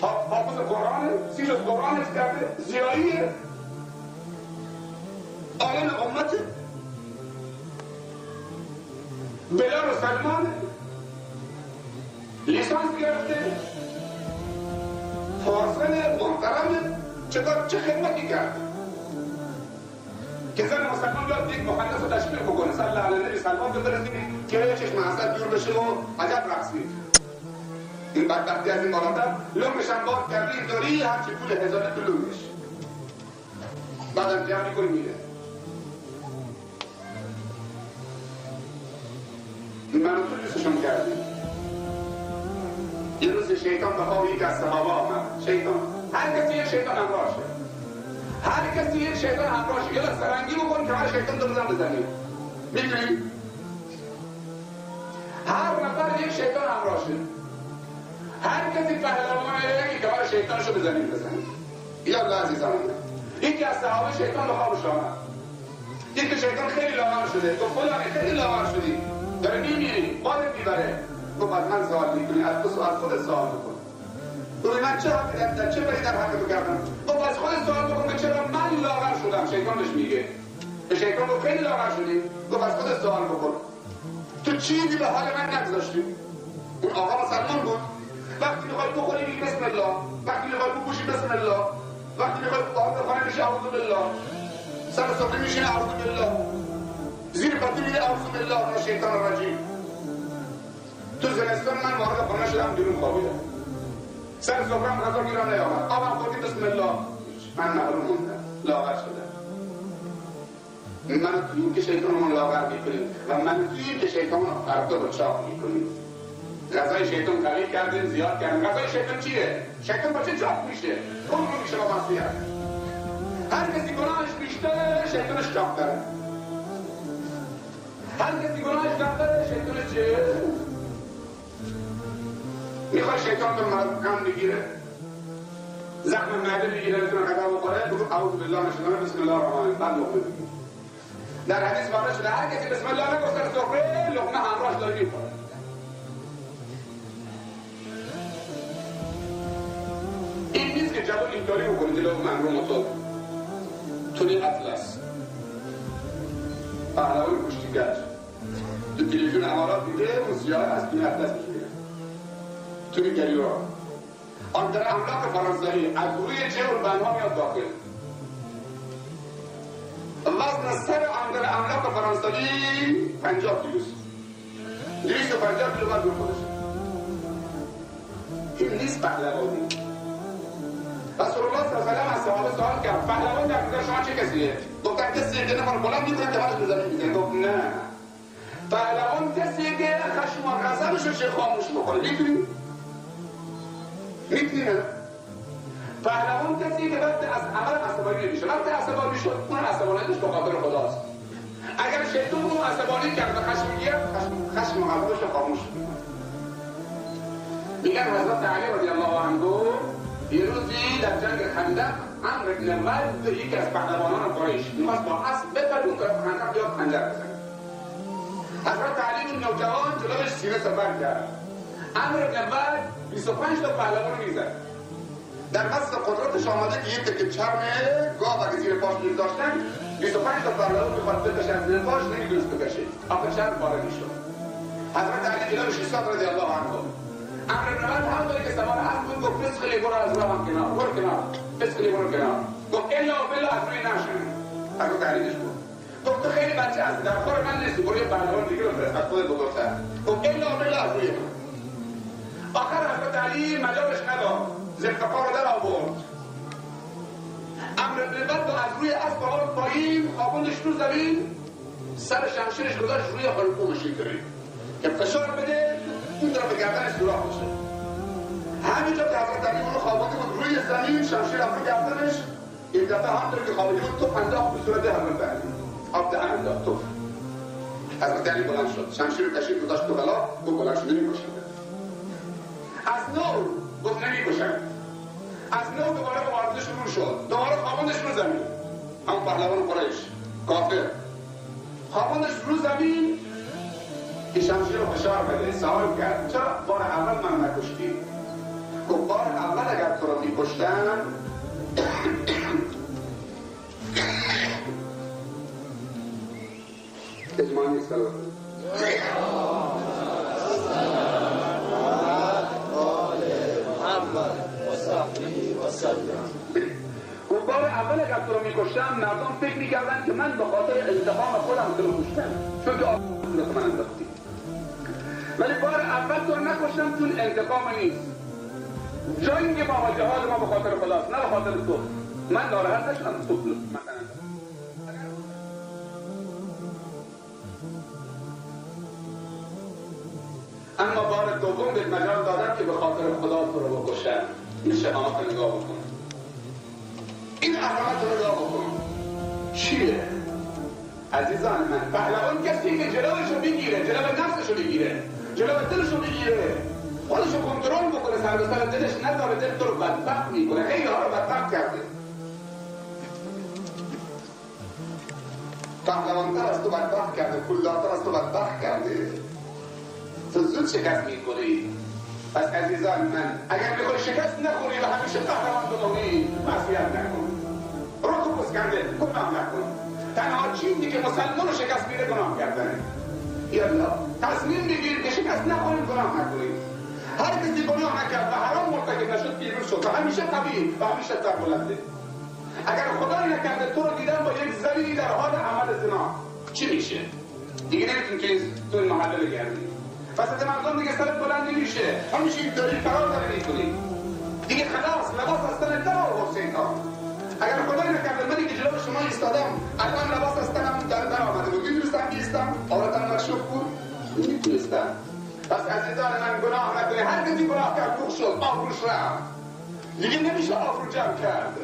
حافظ قرآن، سیر قرآن کرده، زیاییه، عالم امته، بلال و سلمان لیسانس گرفته، فاصل محترم، چه خدمتی کرد که زن مسلمان بیاد یک مخنث رو تشکیل بکنه، صلی الله علیه نبی سلمان ببرزیم که چشم حسد دور بشه و عجب رقص میده. این بدبختی از این بالاتر لومش هم باز کردی اینطوری همچی پول هزاره تو لومش بعدم جمع میکنی میره. من تو دوستشون کردیم. یه روز شیطان به خواب یک از صحابه آمد. شیطان هر کسی یک شیطان همراهشه، هر کسی یک شیطان همراهشه. یه سرنگی بکن که هر شیطان دو بزن بزنیم، میتونیم هر نفر یک شیطان همراهشه. هر کسی پهلوانه که هر شیطانشو بزنیم یا الله عزیزان. یکی از صحابه شیطان به خوابش آمد، دید که شیطان خیلی لاغر شده. تو فلانی خیلی لاغر شدی، داره میمیری، خودت میبره. گفت از من سوال میکنی، از خودت سوال بکن. گفت من چه حقی در چه بری در حق تو کردم؟ گفت از خودت سوال بکن که چرا من لاغر شدم. شیطانش میگه به شیطان گفت خیلی لاغر شدی. گفت از خودت سوال بکن تو چیزی به حال من نگذاشتی. اون آقا مسلمان بود. وقتی میخوای بخوری میگی بسم الله، وقتی میخوای بپوشی بسم الله، وقتی میخوای وارد خانه میشه اعوذ بالله، سر سفره میشینه اعوذ بالله، زیر پتو میره اعوذ بالله من الشیطان الرجیم. تو زمستان من وارد خانه شدم، بیرون خوابیدم، سر سفرم غذا گیرم نیامد، آبم خوردی بسم الله، من محروم موندم، لاغر شدم. من توییم که شیطانمون لاغر میکنیم و من توییم که شیطانمون فردا با چاق میکنیم. غذای شیطان قلیل کردیم، زیاد کردیم. غذای شیطان چیه؟ شیطان با چه چاق میشه؟ اون رو میشه با معصیت. هر کسی گناهش بیشتره شیطانش چاق‌تره. هر کسی گناهش کمتره شیطانش چیه؟ میخوای شیطان تو غم بگیره، زخم معده بگیره، بتونه غذا بخوره، بگو اعوذ بالله من الشیطان بسم الله الرحمن الرحیم، بعد لقمه بگیر. در حدیث وارد شده هر کسی بسم الله نگفت سر سفره لقمه همراهش داره میخوره. این نیست که جواب اینطوری بکنی جلو من رو مطلب توی اطلس پهلوان کشتیگر تو تلویزیون امارات دیده اون سیاه از توی اطلس میگیره توی گریرا آن در املاک فرانسوی از روی جبل بنها میاد داخل. وزن سر آن در املاک فرانسوی 50 کیلوست، 250 کیلو وزن خودشه. این نیست پهلوانی. رسول الله صلی الله علیه و آله از صحابه سوال کرد پهلوان در نظر شما چه کسیه؟ گفتن کسیه که نفر بلند میکنه که بعدش به زمین میزنه. گفت نه، پهلوان کسیه که خشم و غضبش رو چه خاموش بکنه. میتونی نه؟ پهلوان کسیه که وقتی از عمل عصبانی نمیشه. وقتی عصبانی شد اون عصبانیتش به خاطر خداست. اگر شیطان اون عصبانی کرد و خشم گرفت خشم و غضبش رو خاموش میکنه. میگن حضرت علی رضی الله عنه یه روزی در جنگ خندق عمرو بن ود یکی از پهلوانان قریش می‌خواست با اسب بپره اون طرف خندق بیاد خنجر بزنه. حضرت علی اون نوجوان جلوش سینه سپر کرد. عمرو بن ود 25 تا پهلوان رو می‌زد. در وسط قدرتش آمده که یک تکه چرم گاو اگه زیر پاش می‌گذاشتن 25 تا پهلوان می‌خواد بکشه از زیر پاش نمی‌تونست بکشه. آخر چرم پاره می‌شد. حضرت علی جلوش ایستاد رضی الله عنه. عمرو بن ود همونطوری که سوار اسب بود گفت فسقلی برو از راهم کنار، برو کنار، فسقلی برو کنار. گفت الا بلا از روی نشونه. حضرت علی بهش گفت تو خیلی بچه هستی در خور من نیستی، برو یه پهلوان دیگه رو فرست از خودت بزرگتر. گفت الا بلا از روی من. آخر حضرت علی مجالش نداد، ذوالفقار رو در آورد. عمرو بن ود از روی اسب آورد پایین، خوابوندش رو زمین، سر شمشیرش گذاشت روی حلقومش اینطوری که فشار بده اون طرف گردنش سوراخ بشه. همینجا که حضرت علی اون رو خوابونده بود روی زمین، شمشیر رو گردنش، این دفعه همونطور که خوابیده بود توپ انداخت به صورت حضرت علی، آب دهن انداخت توپ. حضرت علی بلند شد، شمشیر رو کشید گذاشت تو غلا، گفت بلند شد نمی‌کشم. از نو گفت نمی‌کشم. از نو دوباره مبارزه شروع شد، دوباره خوابوندش رو زمین. همون پهلوان قریش کافر خوابوندش رو زمین که شمشیر رو فشار بده. سوال کرد چرا بار اول من نکشتی؟ گفت بار اول اگر میکشتن اجماع نیست. اون بار اول اگر تو رو میکشتم مردم فکر میکردن که من به خاطر انتقام خودم تو رو کشتم، چون که آفرین من انداختی. ولی بار اول تو رو نکشتم چون انتقام نیست، جنگ ما و جهاد ما به خاطر خداست، نه به خاطر تو. من ناراحت نشدم تو مثلا. اما بار دوم به مجال دادم که به خاطر خدا تو رو بکشم. این شهامت رو نگاه بکن، این اهرامت رو نگاه بکن. چیه؟ عزیزان من، پهلوان کسی که جلوش رو بگیره، جلو نفسش رو بگیره، جلو دلش رو بگیره، خودش رو کنترل بکنه، سر به سر دلش نداره، دل تو رو بدبخت میکنه. خیلی ها رو بدبخت کرده. پهلوان‌تر از تو بدبخت کرده، پولدارتر از تو بدبخت کرده. تو زود شکست میکنی. پس عزیزان من، اگر میخوای شکست نخوری و همیشه قهرمان بمونی، معصیت نکن، رو تو پسکنده گناه نکن. تنها چیزی که مسلمان رو شکست میده گناه کردنه. یالا تصمیم بگیر که شکست نخورید، گناه نکنید. هر کسی گناه نکرد و حرام مرتکب نشد پیروز شد و همیشه قوی و همیشه سربلنده. اگر خدای نکرده تو رو دیدن با یک زنی در حال عمل زنا، چی میشه؟ دیگه نمیتونی تو این محله بگردی. وسط مردم دیگه سرت بلند نمیشه، همیشه این داری فرار داره میکنی. دیگه خلاص لباس از تنت در آورد شیطان. اگر خدای نکرده منی که جلو شما ایستادم الان لباس از تنم در آمده بود، میتونستم بیستم؟ عورتم مشروب بود؟ میتونستم. پس عزیزان من، گناه نکنی. هر کسی گناه کرد روح شد، آبروش رفت، دیگه نمیشه آبرو جمع کرد.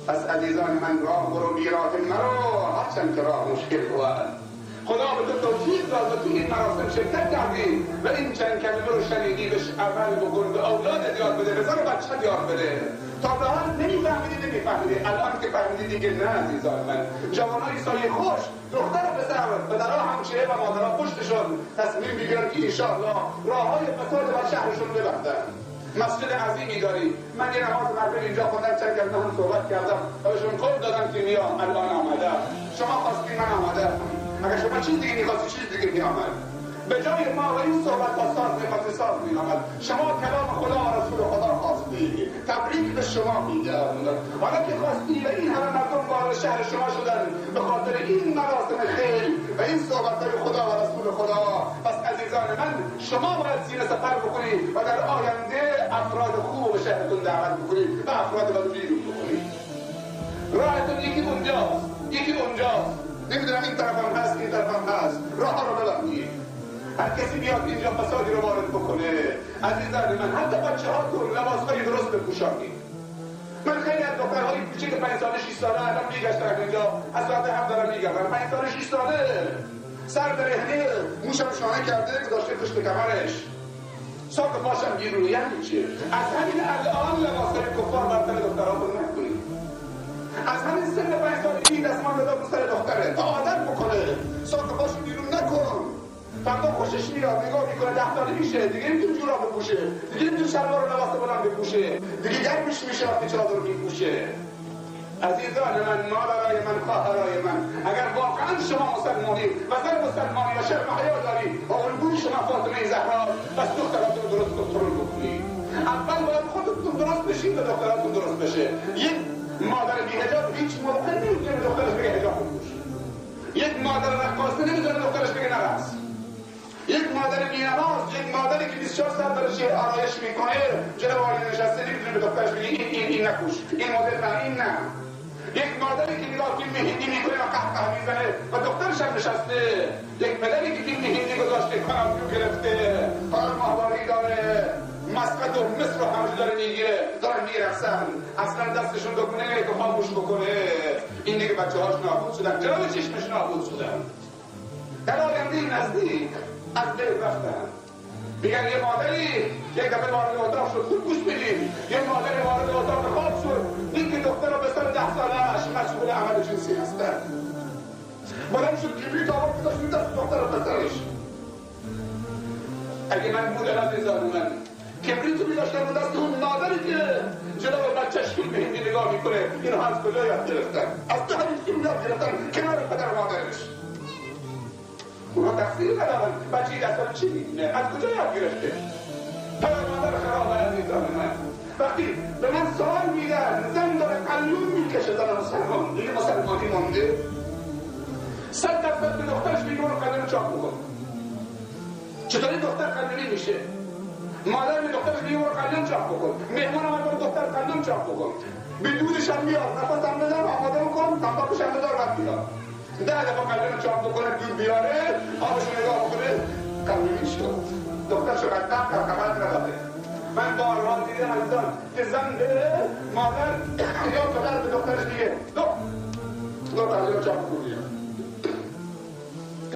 پس عزیزان من، راه برو بیراه مرو، هرچند که راه مشکل بود. خدا به تو توفیق داد و تو این مراسم شرکت کردی و این چند کلمه رو شنیدی، بهش عمل بکن، به اولادت یاد بده، به زن و بچه‌ت یاد بده. تا به حال نمیفهمیدی، الان که فهمیدی دیگه نه. عزیزان من، جوانای سایه خوش، دختر و پسر، پدرها همچه و مادرها پشتشون تصمیم بگیرن که انشاءالله راههای فساد و شهرشون ببندن. مسجد عظیمی داری. من یه نماز مغرب اینجا خوندم، چند کلمه هم صحبت کردم و بهشون قول دادم که میام. الان آمدم. شما خواستی، من آمدم. اگر شما چیز دیگه میخواستی، چیز دیگه میامد. به جای ما و این صحبت با ساز میخواستی، ساز میامد. شما کلام خدا و رسول خدا خواستی، تبریک به شما میگم. حالا که خواستی و این همه مردم وارد شهر شما شدن به خاطر این مراسم خیر و این صحبت‌های خدا و رسول خدا، پس عزیزان من، شما باید سینه سپر بکنید و در آینده افراد خوب به شهرتون دعوت بکنید و افراد بد بیرون بکنید. راهتون یکی اونجاست، یکی اونجاست. نمیدونم این طرف هم هست، این طرف هم هست. راه ها رو ببندید. هر کسی بیاد اینجا فسادی رو وارد بکنه. عزیزان من، حتی بچه هاتون لباسهای درست بپوشانید. من خیلی از دخترهای کوچیک 5 ساله 6 ساله الان میگشتن اینجا، از ساعت هم دارم میگردن. 5 ساله 6 ساله سر برهنه، موشم شانه کرده، گذاشته پشت کمرش، ساق پاشم گیر روی میشه. از همین الان لباسهای کفار بر سر دختراتون نکنید. از همین سن 5 سالگی دستمان بذار رو سر دختره تا عادت بکنه. ساق پاشو بیرون نکن. فردا خوشش میاد، نگاه میکنه 10 ساله میشه، دیگه نمیتونه جوراب بپوشه، دیگه نمیتونه شلوار و لباس بلند بپوشه، دیگه گرمش میشه وقتی چادر میپوشه. عزیزان من، مادرای من، خواهرای من، اگر واقعا شما مسلمانی و زن مسلمانی و شرم حیا داری و الگوی شما فاطمه زهرا، پس دختراتون درست کنترل بکنید. اول باید خودتون درست بشید تا دختراتون درست بشه. یک مادر بی‌حجاب هیچ موقع نمیتونه دخترش بگه حجاب بپوش. یک مادر رقاصه نمیتونه دخترش بگه نرقص. یک مادر بی‌نماز، یک مادری که 24 ساعت داره شعر آرایش میکنه جلو والد نشسته، نمیتونه به دخترش بگه این نکوش، این مدل نه، این نه. یک مادری که نگاه فیلم هندی میکنه و قهقه میزنه و دخترش هم نشسته. یک پدری که فیلم هندی گذاشته، کاناپیو گرفته، کار ماهواری داره، مسقط و مصر رو همش داره میگیره، دارن میرقصن، اصلا دستشون دکونه نمیره که خاموش بکنه. این دیگه بچه‌هاش نابود شدن، جلوی چشمش نابود شدن. در آینده نزدیک از دل رفتن. میگن یه مادری یک دفعه وارد اتاق شد، خوب گوش بدید، یه مادری وارد اتاق خواب شد، این که دختر رو به سر 10 ساله‌اش مشغول عمل جنسی هستن. بلند شد کبریت آورد گذاشت روی دست دختر و پسرش. اگه من بودم عزیزان من، کبریتو می‌داشتن رو دست اون مادری که جلو بچه‌ش فیلم هندی نگاه میکنه. اینو از کجا یاد گرفتن؟ از تو همین فیلم یاد گرفتن کنار پدر و مادرش. اونا تقصیر ندارن. بچه این دستان چی می‌بینه؟ از کجا یاد گرفته؟ پدر مادر خراب عزیزان من. وقتی به من سوال میدن زن داره قلون میکشه زن مسلمان دیگه مسلمانی مانده 100% به دخترش میگه برو قلون چاپ بکن. چطوری دختر قلونی میشه؟ مادر به دخترش میگه برو قلون چاپ بکن. مهمان آمد برو دختر قلون چاپ بکن. به دودش هم میاد نفس هم بدار آماده بکن تنباکوش هم بدار رد میاد 10 دفعه قلون چاپ بکنه دود بیاره آبشو نگاه بکنه قلونی شد. دخترشو قدم در قبل نداده. من بارها دیدم عزیزان که زن به مادر یا پدر به دخترش میگه دو قلون چاپ بکنی